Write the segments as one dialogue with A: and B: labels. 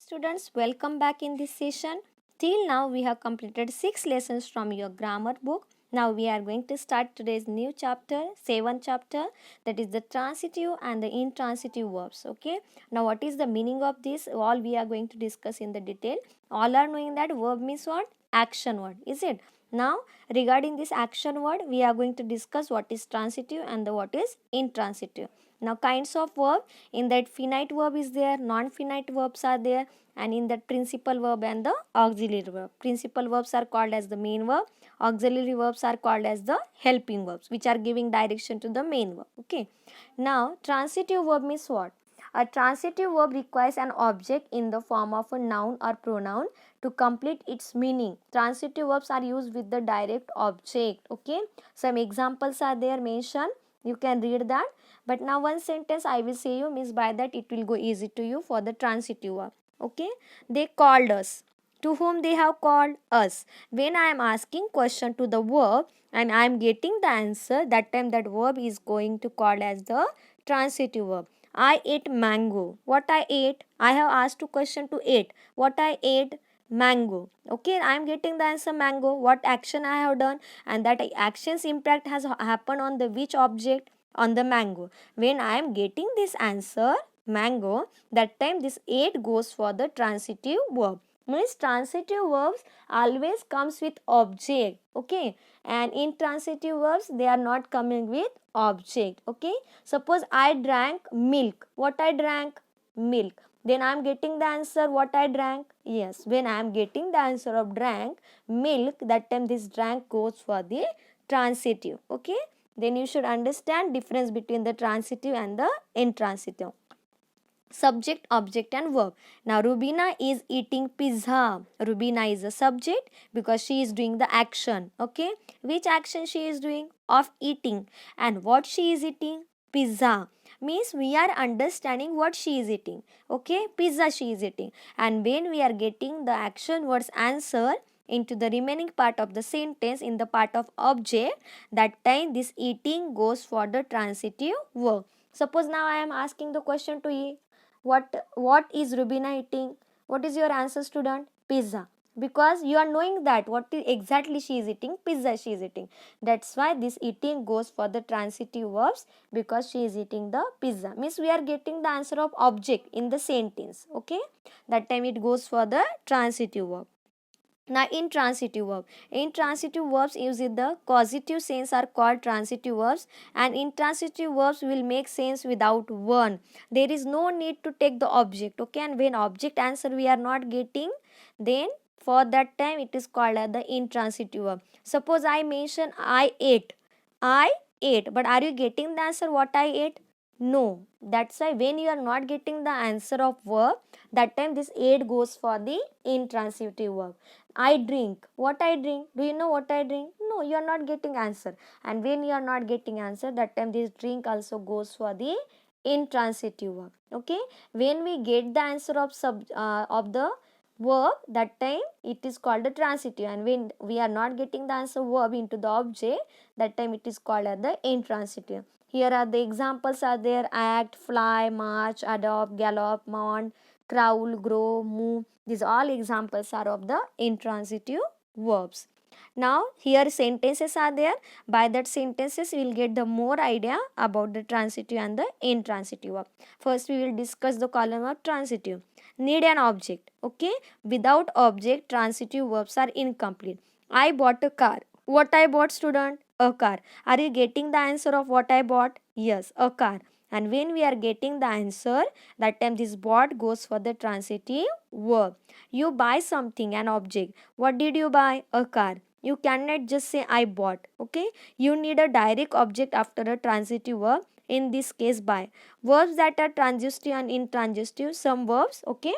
A: Students, welcome back in this session. Till now, we have completed 6 lessons from your grammar book. Now, we are going to start today's new chapter, 7th chapter, that is the transitive and the intransitive verbs. Okay. Now, what is the meaning of this? All we are going to discuss in the detail. All are knowing that verb means what? Action word. Is it? Now, regarding this action word, we are going to discuss what is transitive and what is intransitive. Now, kinds of verb, in that finite verb is there, non-finite verbs are there, and in that principal verb and the auxiliary verb. Principal verbs are called as the main verb, auxiliary verbs are called as the helping verbs, which are giving direction to the main verb. Okay. Now, transitive verb means what? A transitive verb requires an object in the form of a noun or pronoun to complete its meaning. Transitive verbs are used with the direct object. Okay. Some examples are there mentioned. You can read that. But now one sentence I will say you, means by that it will go easy to you for the transitive verb. Okay. They called us. To whom they have called? Us. When I am asking question to the verb and I am getting the answer, that time that verb is going to call as the transitive verb. I ate mango. What I ate? I have asked a question to eat. What I ate? Mango. Okay, I am getting the answer mango. What action I have done? And that action's impact has happened on the which object? On the mango. When I am getting this answer mango, that time this ate goes for the transitive verb. Means transitive verbs always comes with object. Okay, and intransitive verbs they are not coming with object. Okay, suppose I drank milk. What I drank? Milk. Then I am getting the answer what I drank. Yes, when I am getting the answer of drank milk, that time this drank goes for the transitive. Okay, then you should understand difference between the transitive and the intransitive. Subject, object and verb. Now Rubina is eating pizza. Rubina is a subject because she is doing the action. Okay, which action she is doing? Of eating. And what she is eating? Pizza. Means we are understanding what she is eating. Okay, pizza she is eating. And when we are getting the action words answer into the remaining part of the sentence in the part of object, that time this eating goes for the transitive verb. Suppose now I am asking the question to you, what is Rubina eating? What is your answer, student? Pizza. Because you are knowing that what exactly she is eating, pizza she is eating. That's why this eating goes for the transitive verbs, because she is eating the pizza. Means we are getting the answer of object in the sentence. Okay, that time it goes for the transitive verb. Now intransitive verb. Intransitive verbs used in the causative sense are called transitive verbs, and intransitive verbs will make sense without one. There is no need to take the object. Okay, and when object answer we are not getting, then for that time it is called as the intransitive verb. Suppose I mention I ate. I ate. But are you getting the answer what I ate? No. That's why when you are not getting the answer of verb, that time this ate goes for the intransitive verb. I drink. What I drink? Do you know what I drink? No, you are not getting answer. And when you are not getting answer, that time this drink also goes for the intransitive verb. Okay. When we get the answer of of the verb, that time it is called the transitive. And when we are not getting the answer verb into the object, that time it is called as the intransitive. Here are the examples are there: act, fly, march, adopt, gallop, mount, crawl, grow, move. These all examples are of the intransitive verbs. Now here sentences are there. By that sentences we will get the more idea about the transitive and the intransitive verb. First we will discuss the column of transitive. Need an object. Okay. Without object, transitive verbs are incomplete. I bought a car. What I bought, student? A car. Are you getting the answer of what I bought? Yes, a car. And when we are getting the answer, that time this bought goes for the transitive verb. You buy something, an object. What did you buy? A car. You cannot just say I bought. Okay. You need a direct object after a transitive verb. In this case, buy. Verbs that are transitive and intransitive. Some verbs. Okay.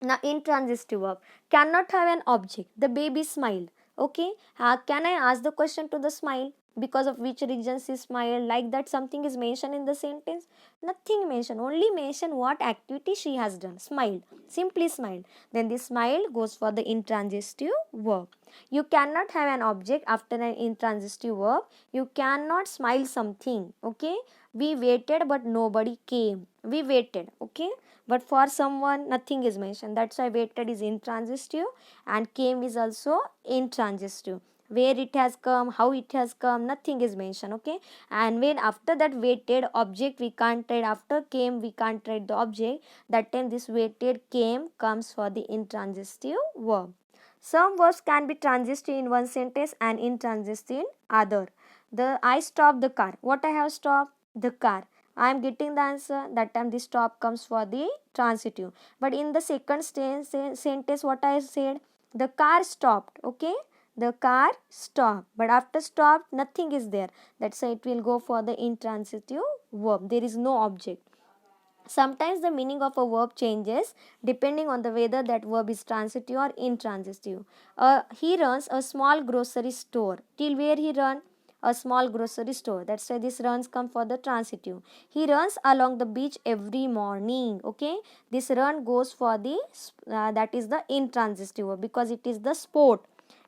A: Now intransitive verb cannot have an object. The baby smiled. Okay. Can I ask the question to the smile? Because of which reason she smiled? Like that something is mentioned in the sentence? Nothing mentioned. Only mention what activity she has done. Smiled. Simply smiled. Then the smile goes for the intransitive verb. You cannot have an object after an intransitive verb. You cannot smile something. Okay. We waited but nobody came. We waited. Okay. but for someone nothing is mentioned. That's why waited is intransitive and came is also intransitive. Where it has come, how it has come, nothing is mentioned. Okay, and when after that waited object we can't write, after came we can't write the object, that time this waited came comes for the intransitive verb. Some verbs can be transitive in one sentence and intransitive in other. I stopped the car. What I have stopped? The car. I am getting the answer. That time the stop comes for the transitive. But in the second sentence, what I said? The car stopped. Okay. The car stopped. But after stopped, nothing is there. That's why it will go for the intransitive verb. There is no object. Sometimes the meaning of a verb changes depending on the whether that verb is transitive or intransitive. He runs a small grocery store. Till where he run? A small grocery store. That's why this runs come for the transitive. He runs along the beach every morning. Okay, this run goes for the that is the intransitive verb because it is the sport.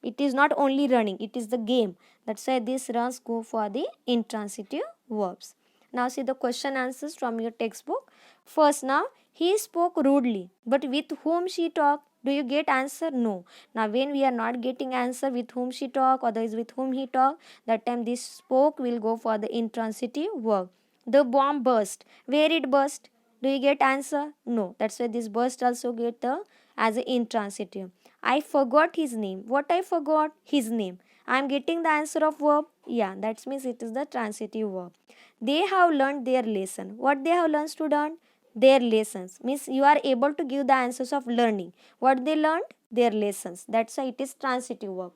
A: It is not only running, it is the game. That's why these runs go for the intransitive verbs. Now see the question answers from your textbook. First, now he spoke rudely, but with whom she talked? Do you get answer? No. Now when we are not getting answer with whom she talked or with whom he talked, that time this spoke will go for the intransitive verb. The bomb burst. Where it burst? Do you get answer? No. That's why this burst also get the as an intransitive. I forgot his name. What I forgot? His name. I am getting the answer of verb. Yeah, that means it is the transitive verb. They have learned their lesson. What they have learned, student? Their lessons. Means you are able to give the answers of learning. What they learned? Their lessons. That's why it is transitive verb.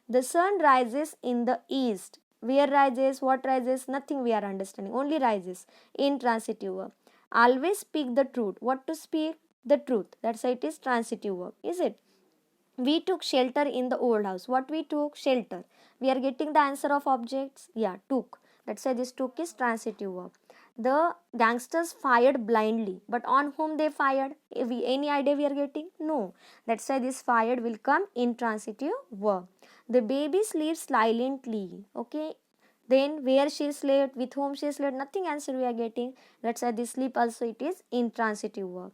A: The sun rises in the east. Where rises? What rises? Nothing we are understanding. Only rises. Intransitive verb. Always speak the truth. What to speak? The truth. That's why it is transitive verb. Is it? We took shelter in the old house. What we took? Shelter. We are getting the answer of objects. Yeah, took. That's why this took is transitive verb. The gangsters fired blindly. But on whom they fired? Any idea we are getting? No. That's why this fired will come intransitive verb. The baby sleeps silently. Okay. Then where she slept, with whom she slept, nothing answer we are getting. That's why this sleep also it is intransitive verb.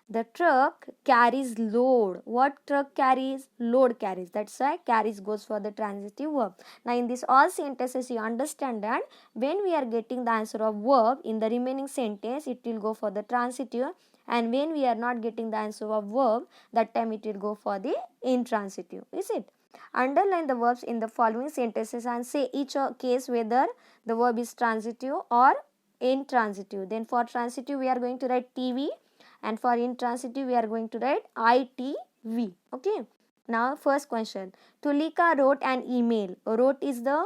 A: The truck carries load. What truck carries? Load carries. That's why carries goes for the transitive verb. Now in this all sentences you understand that when we are getting the answer of verb in the remaining sentence it will go for the transitive, and when we are not getting the answer of verb that time it will go for the intransitive. Is it? Underline the verbs in the following sentences and say each case whether the verb is transitive or intransitive. Then for transitive we are going to write TV, and for intransitive we are going to write ITV. Okay. Now first question. Tulika wrote an email. Wrote is the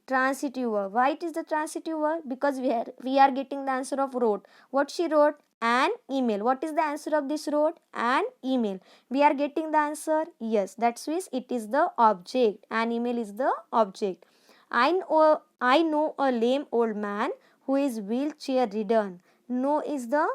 A: transitive verb. Why it is the transitive verb? Because we are getting the answer of wrote. What she wrote? An email. What is the answer of this wrote? An email. We are getting the answer. Yes, that's means it is the object. An email is the object. I know a lame old man who is wheelchair ridden. No is the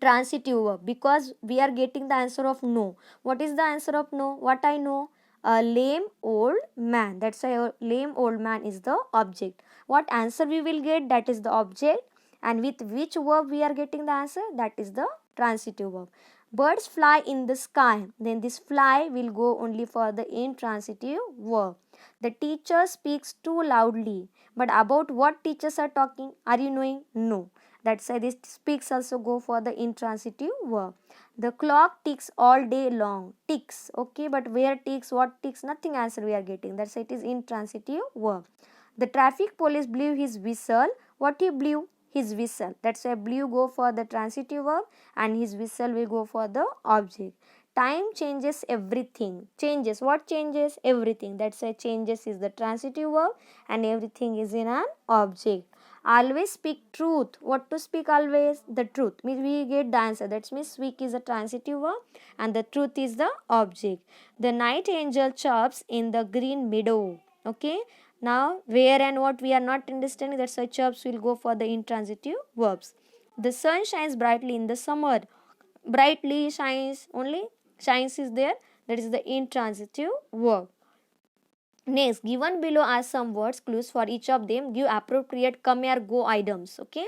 A: transitive verb because we are getting the answer of no. What is the answer of no? What I know? A lame old man. That's why a lame old man is the object. What answer we will get? That is the object. And with which verb we are getting the answer? That is the transitive verb. Birds fly in the sky. Then this fly will go only for the intransitive verb. The teacher speaks too loudly. But about what teachers are talking? Are you knowing? No. That's why this speaks also go for the intransitive verb. The clock ticks all day long. Ticks. Okay, but where ticks? What ticks? Nothing answer we are getting. That's why it is intransitive verb. The traffic police blew his whistle. What he blew? His whistle. That's why blew go for the transitive verb and his whistle will go for the object. Time changes everything. Changes. What changes? Everything. That's why changes is the transitive verb and everything is in an object. Always speak truth. What to speak always? The truth. Means we get the answer. That means speak is a transitive verb and the truth is the object. The night angel chirps in the green meadow. Okay. Now where and what we are not understanding. That's why chirps will go for the intransitive verbs. The sun shines brightly in the summer. Brightly shines, only shines is there. That is the intransitive verb. Next, given below are some words clues. For each of them, give appropriate come or go items. Okay.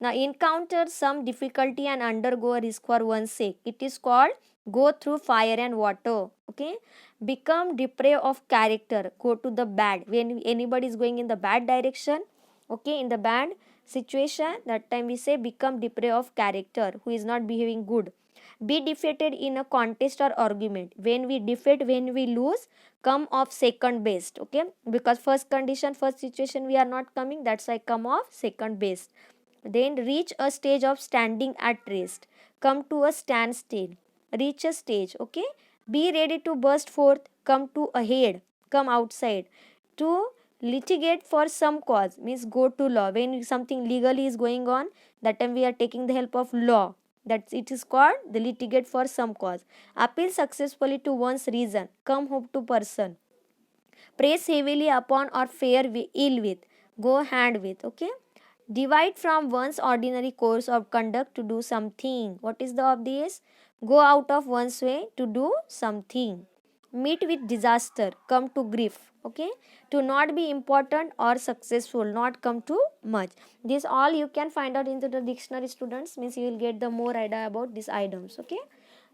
A: Now, encounter some difficulty and undergo a risk for one's sake. It is called go through fire and water. Okay. Become depraved of character. Go to the bad. When anybody is going in the bad direction, okay, in the bad situation, that time we say become depraved of character, who is not behaving good. Be defeated in a contest or argument. When we defeat, when we lose, come off second best. Okay, because first condition, first situation we are not coming, that's why come off second best. Then reach a stage of standing at rest. Come to a standstill. Reach a stage. Okay, be ready to burst forth. Come to a head. Come outside. To litigate for some cause means go to law. When something legally is going on, that time we are taking the help of law. That it is called the litigate for some cause. Appeal successfully to one's reason. Come home to person. Press heavily upon or fare ill with. Go hand with. Okay. Divide from one's ordinary course of conduct to do something. What is the of this? Go out of one's way to do something. Meet with disaster. Come to grief. Okay. To not be important or successful. Not come to much. This all you can find out into the dictionary, students. Means you will get the more idea about these items. Okay.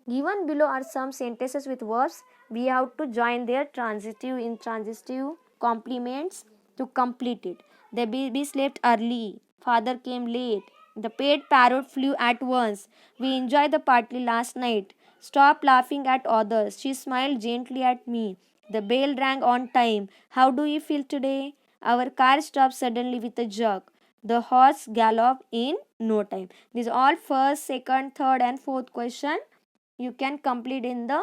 A: Given below are some sentences with verbs. We have to join their transitive, intransitive complements to complete it. The baby slept early. Father came late. The pet parrot flew at once. We enjoyed the party last night. Stop laughing at others. She smiled gently at me. The bell rang on time. How do you feel today? Our car stopped suddenly with a jerk. The horse galloped in no time. These all first, second, third, and fourth question you can complete in the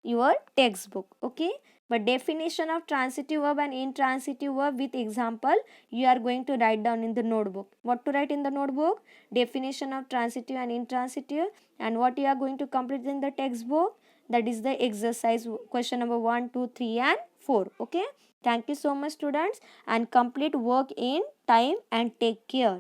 A: your textbook. Okay, but definition of transitive verb and intransitive verb with example you are going to write down in the notebook. What to write in the notebook? Definition of transitive and intransitive, and what you are going to complete in the textbook, that is the exercise question number 1, 2, 3 and 4. Okay, thank you so much students, and complete work in time and take care.